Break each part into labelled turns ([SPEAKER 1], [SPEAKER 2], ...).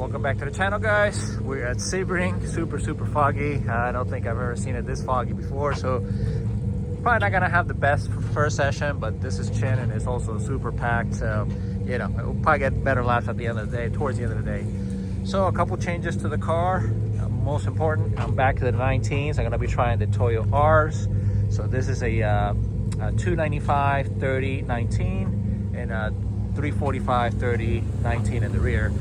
[SPEAKER 1] Welcome back to the channel, guys. We're at Sebring. Super foggy. I don't think I've ever seen it this foggy before, so probably not gonna have the best first session, but this is Chin and it's also super packed, so you know, we'll probably get better laps at the end of the day, towards the end of the day. So a couple changes to the car. Most important, I'm back to the 19s. I'm gonna be trying the Toyo R's. So this is a 295 30 19 and a 345 30 19 in the rear.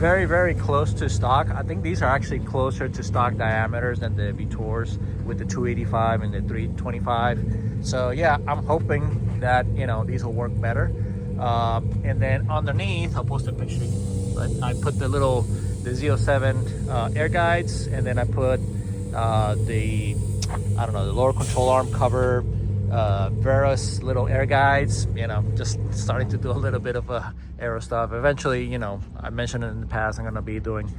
[SPEAKER 1] Very close to stock. I think these are actually closer to stock diameters than the Vitours with the 285 and the 325. So yeah, I'm hoping that, you know, these will work better. And then underneath, I'll post a picture, but I put the Z07 air guides, and then I put the lower control arm cover, Vera's little air guides. You know, just starting to do a little bit of aero stuff. Eventually, you know, I mentioned it in the past, I'm gonna be doing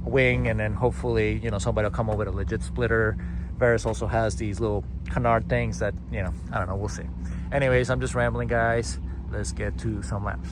[SPEAKER 1] wing, and then hopefully, you know, somebody will come up with a legit splitter. Vera's also has these little canard things that, you know, I don't know, we'll see. Anyways, I'm just rambling, guys. Let's get to some laps.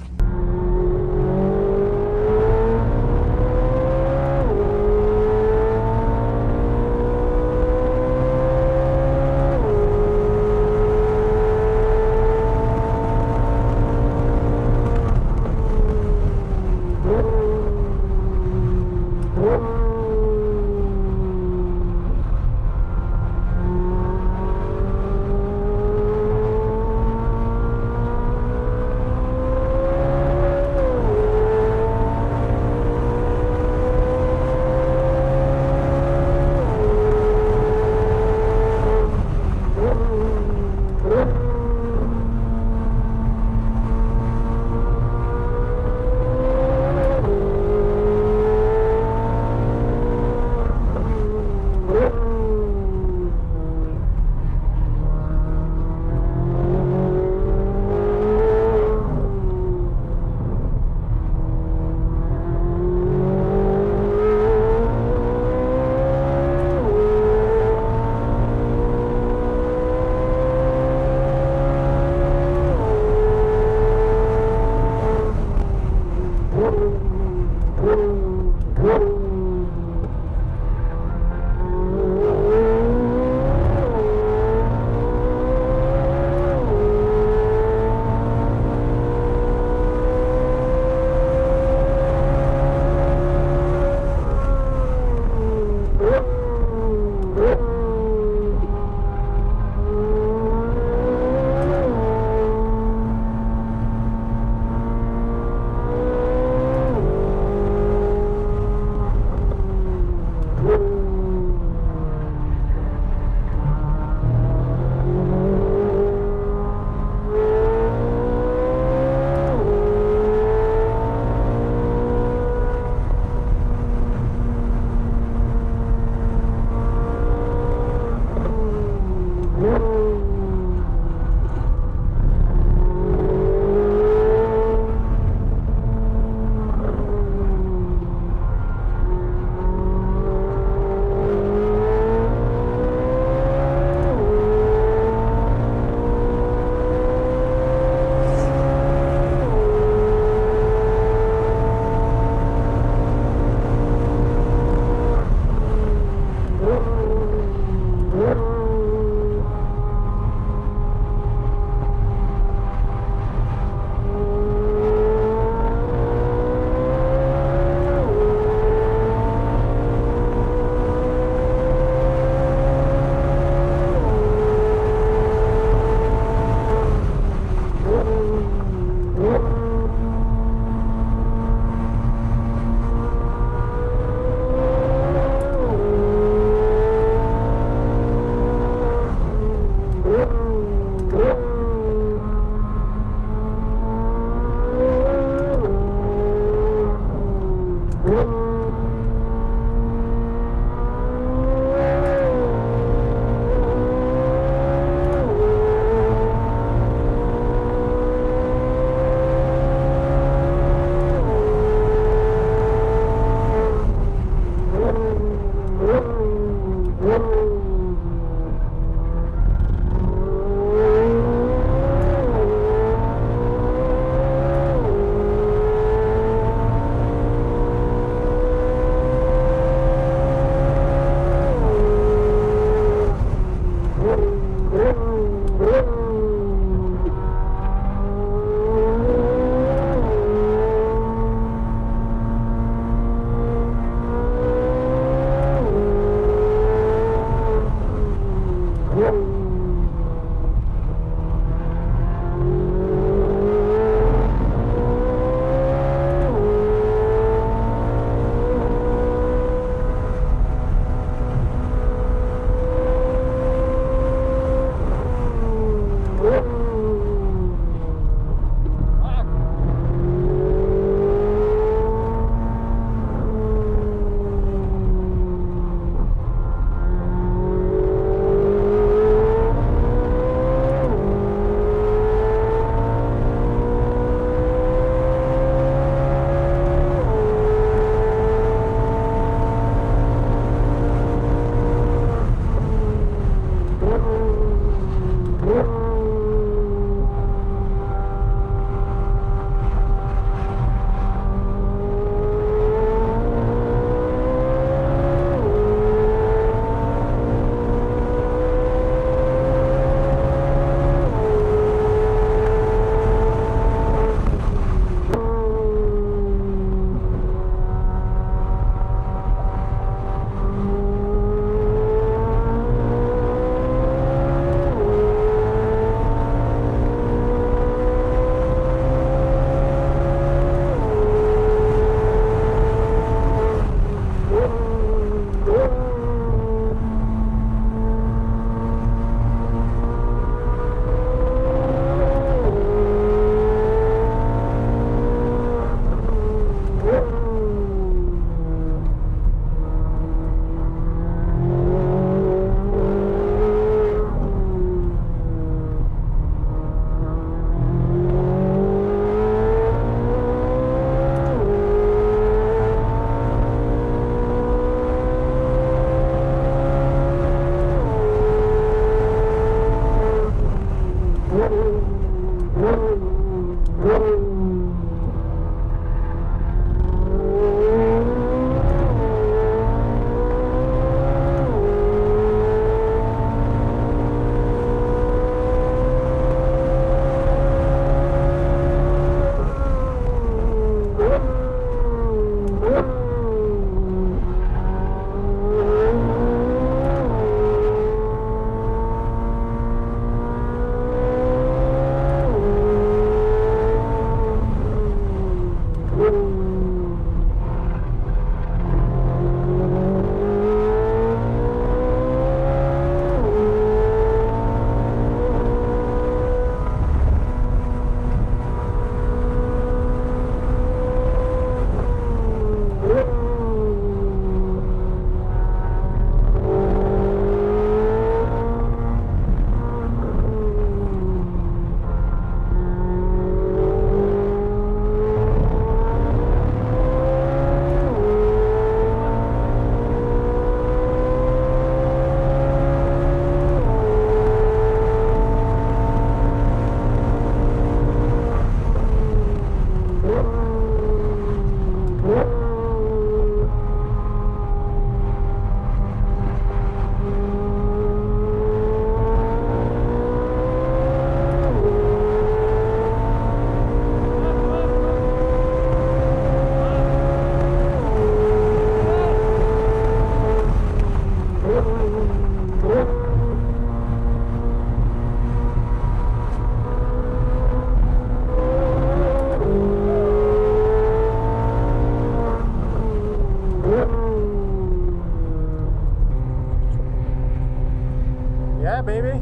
[SPEAKER 1] baby.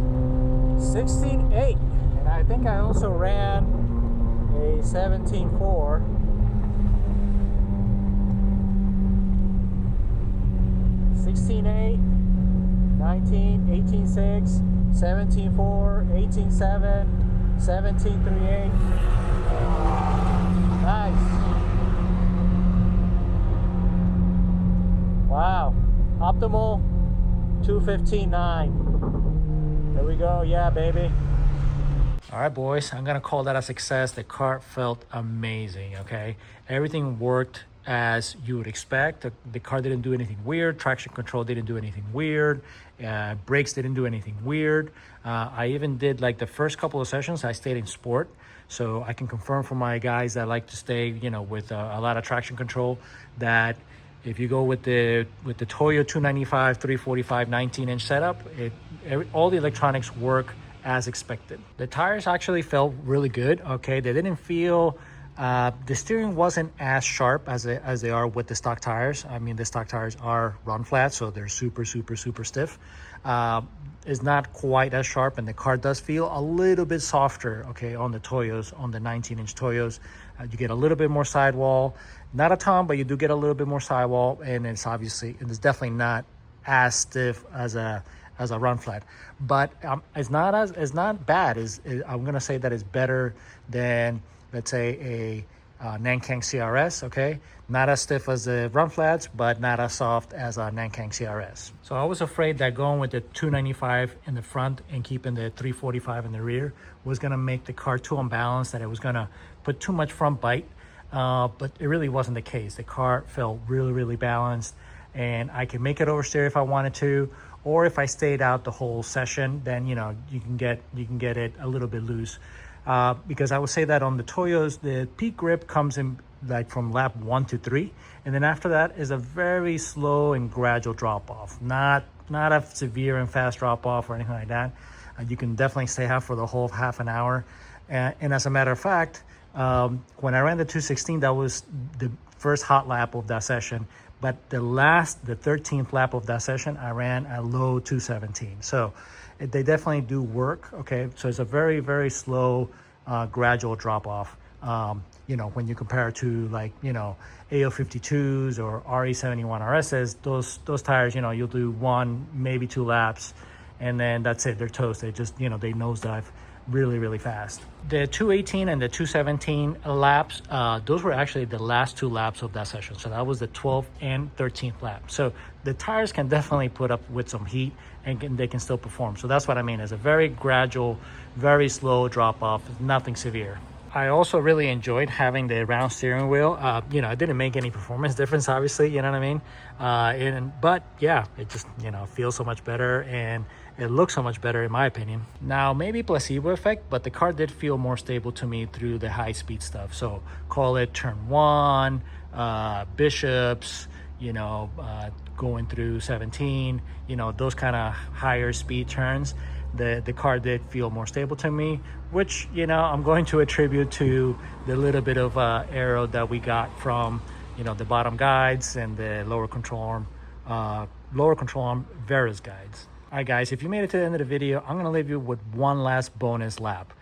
[SPEAKER 1] 16.8. And I think I also ran a 17.4. 16.8, 19, 18.6, 17.4, 18.7, 17.38. Nice. Wow. Optimal 2:15.9. There we go. Yeah, baby. All right, boys. I'm going to call that a success. The car felt amazing, okay? Everything worked as you would expect. The car didn't do anything weird. Traction control didn't do anything weird. Brakes didn't do anything weird. I even did, like, the first couple of sessions, I stayed in sport. So I can confirm for my guys that like to stay, you know, with a lot of traction control, that if you go with the Toyo 295, 345, 19-inch setup, all the electronics work as expected. The tires actually felt really good, okay? They didn't feel, the steering wasn't as sharp as they are with the stock tires. I mean, the stock tires are run flat, so they're super, super, super stiff. It's not quite as sharp, and the car does feel a little bit softer, okay, on the Toyos, on the 19-inch Toyos. You get a little bit more sidewall, not a ton, but you do get a little bit more sidewall, and it's definitely not as stiff as a run flat, but it's not bad. I'm gonna say that it's better than, let's say, a Nankang CRS, okay? Not as stiff as the run flats, but not as soft as a Nankang CRS. So I was afraid that going with the 295 in the front and keeping the 345 in the rear was gonna make the car too unbalanced, that it was gonna put too much front bite, but it really wasn't the case. The car felt really, really balanced, and I could make it oversteer if I wanted to, or if I stayed out the whole session, then, you know, you can get it a little bit loose. Because I would say that on the Toyos, the peak grip comes in like from lap 1 to 3, and then after that is a very slow and gradual drop off. Not a severe and fast drop off or anything like that. You can definitely stay out for the whole half an hour. And as a matter of fact, when I ran the 216, that was the first hot lap of that session. But the 13th lap of that session, I ran a low 217. So they definitely do work, okay? So it's a very, very slow, gradual drop off. You know, when you compare it to, like, you know, AO52s or RE71 RSs, those tires, you know, you'll do 1, maybe 2 laps, and then that's it. They're toast. They just, you know, they nosedive really, really fast. The 218 and the 217 laps, those were actually the last 2 laps of that session. So that was the 12th and 13th lap. So the tires can definitely put up with some heat, and they can still perform. So that's what I mean. It's a very gradual, very slow drop off, nothing severe. I also really enjoyed having the round steering wheel. You know, it didn't make any performance difference, obviously, you know what I mean? But yeah, it just, you know, feels so much better, and it looks so much better in my opinion. Now, maybe placebo effect, but the car did feel more stable to me through the high speed stuff. So call it turn 1, Bishops, you know, going through 17, you know, those kind of higher speed turns. The car did feel more stable to me, which, you know, I'm going to attribute to the little bit of aero that we got from, you know, the bottom guides and the lower control arm Vera's guides. All right, guys, if you made it to the end of the video, I'm going to leave you with one last bonus lap.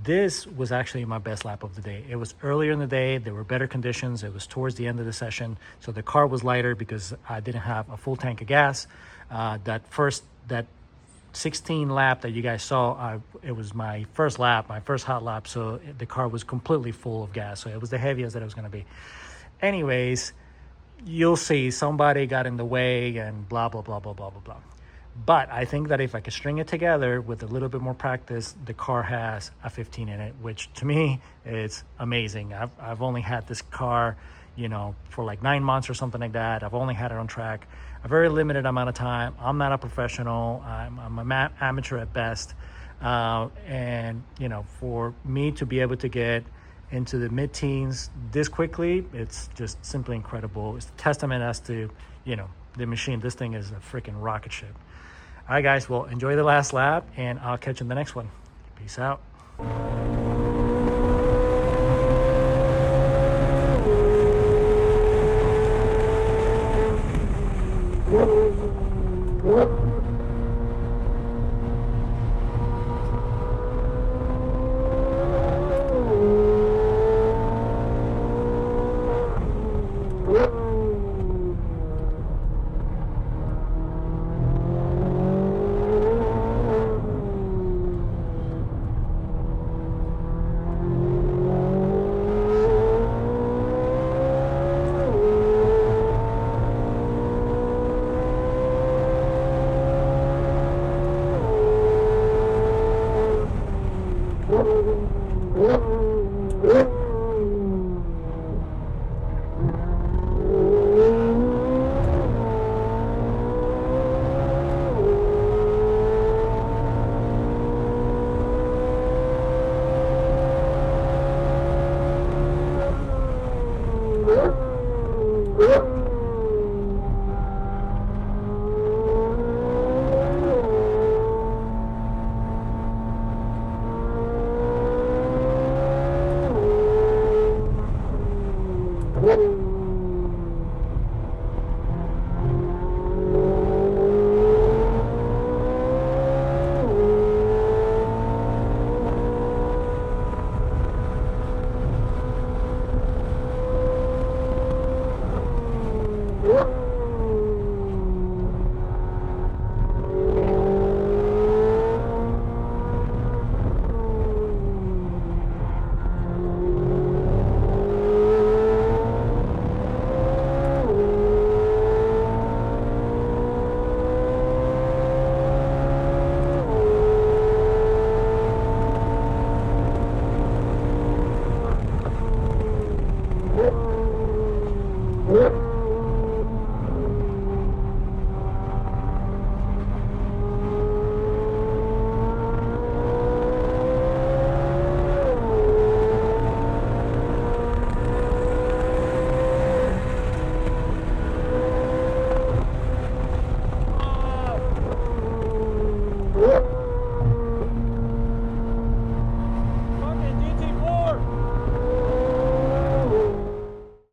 [SPEAKER 1] This was actually my best lap of the day. It was earlier in the day. There were better conditions. It was towards the end of the session. So the car was lighter because I didn't have a full tank of gas. That 16 lap that you guys saw, it was my first lap, my first hot lap. So the car was completely full of gas. So it was the heaviest that it was going to be. Anyways, you'll see somebody got in the way and blah, blah, blah, blah, blah, blah, blah. But I think that if I could string it together with a little bit more practice, the car has a 15 in it, which to me is amazing. I've only had this car, you know, for like 9 months or something like that. I've only had it on track a very limited amount of time. I'm not a professional. I'm an amateur at best. And, you know, for me to be able to get into the mid-teens this quickly, it's just simply incredible. It's a testament as to, you know, the machine. This thing is a freaking rocket ship. All right, guys, well, enjoy the last lap, and I'll catch you in the next one. Peace out.
[SPEAKER 2] What?